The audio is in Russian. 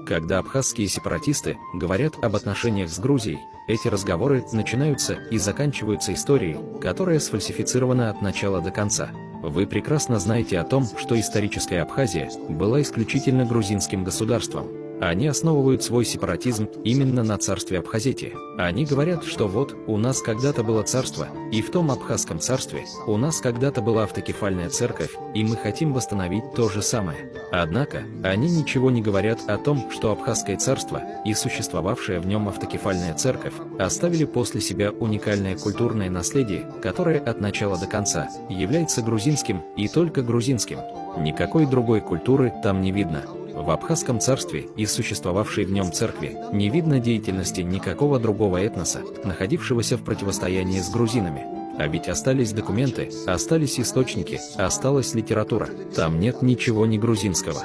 Когда абхазские сепаратисты говорят об отношениях с Грузией, эти разговоры начинаются и заканчиваются историей, которая сфальсифицирована от начала до конца. Вы прекрасно знаете о том, что историческая Абхазия была исключительно грузинским государством. Они основывают свой сепаратизм именно на царстве Абхазетии. Они говорят, что вот, у нас когда-то было царство, и в том абхазском царстве у нас когда-то была автокефальная церковь, и мы хотим восстановить то же самое. Однако, они ничего не говорят о том, что абхазское царство и существовавшая в нем автокефальная церковь оставили после себя уникальное культурное наследие, которое от начала до конца является грузинским и только грузинским. Никакой другой культуры там не видно. В абхазском царстве и существовавшей в нем церкви не видно деятельности никакого другого этноса, находившегося в противостоянии с грузинами. А ведь остались документы, остались источники, осталась литература. Там нет ничего не грузинского.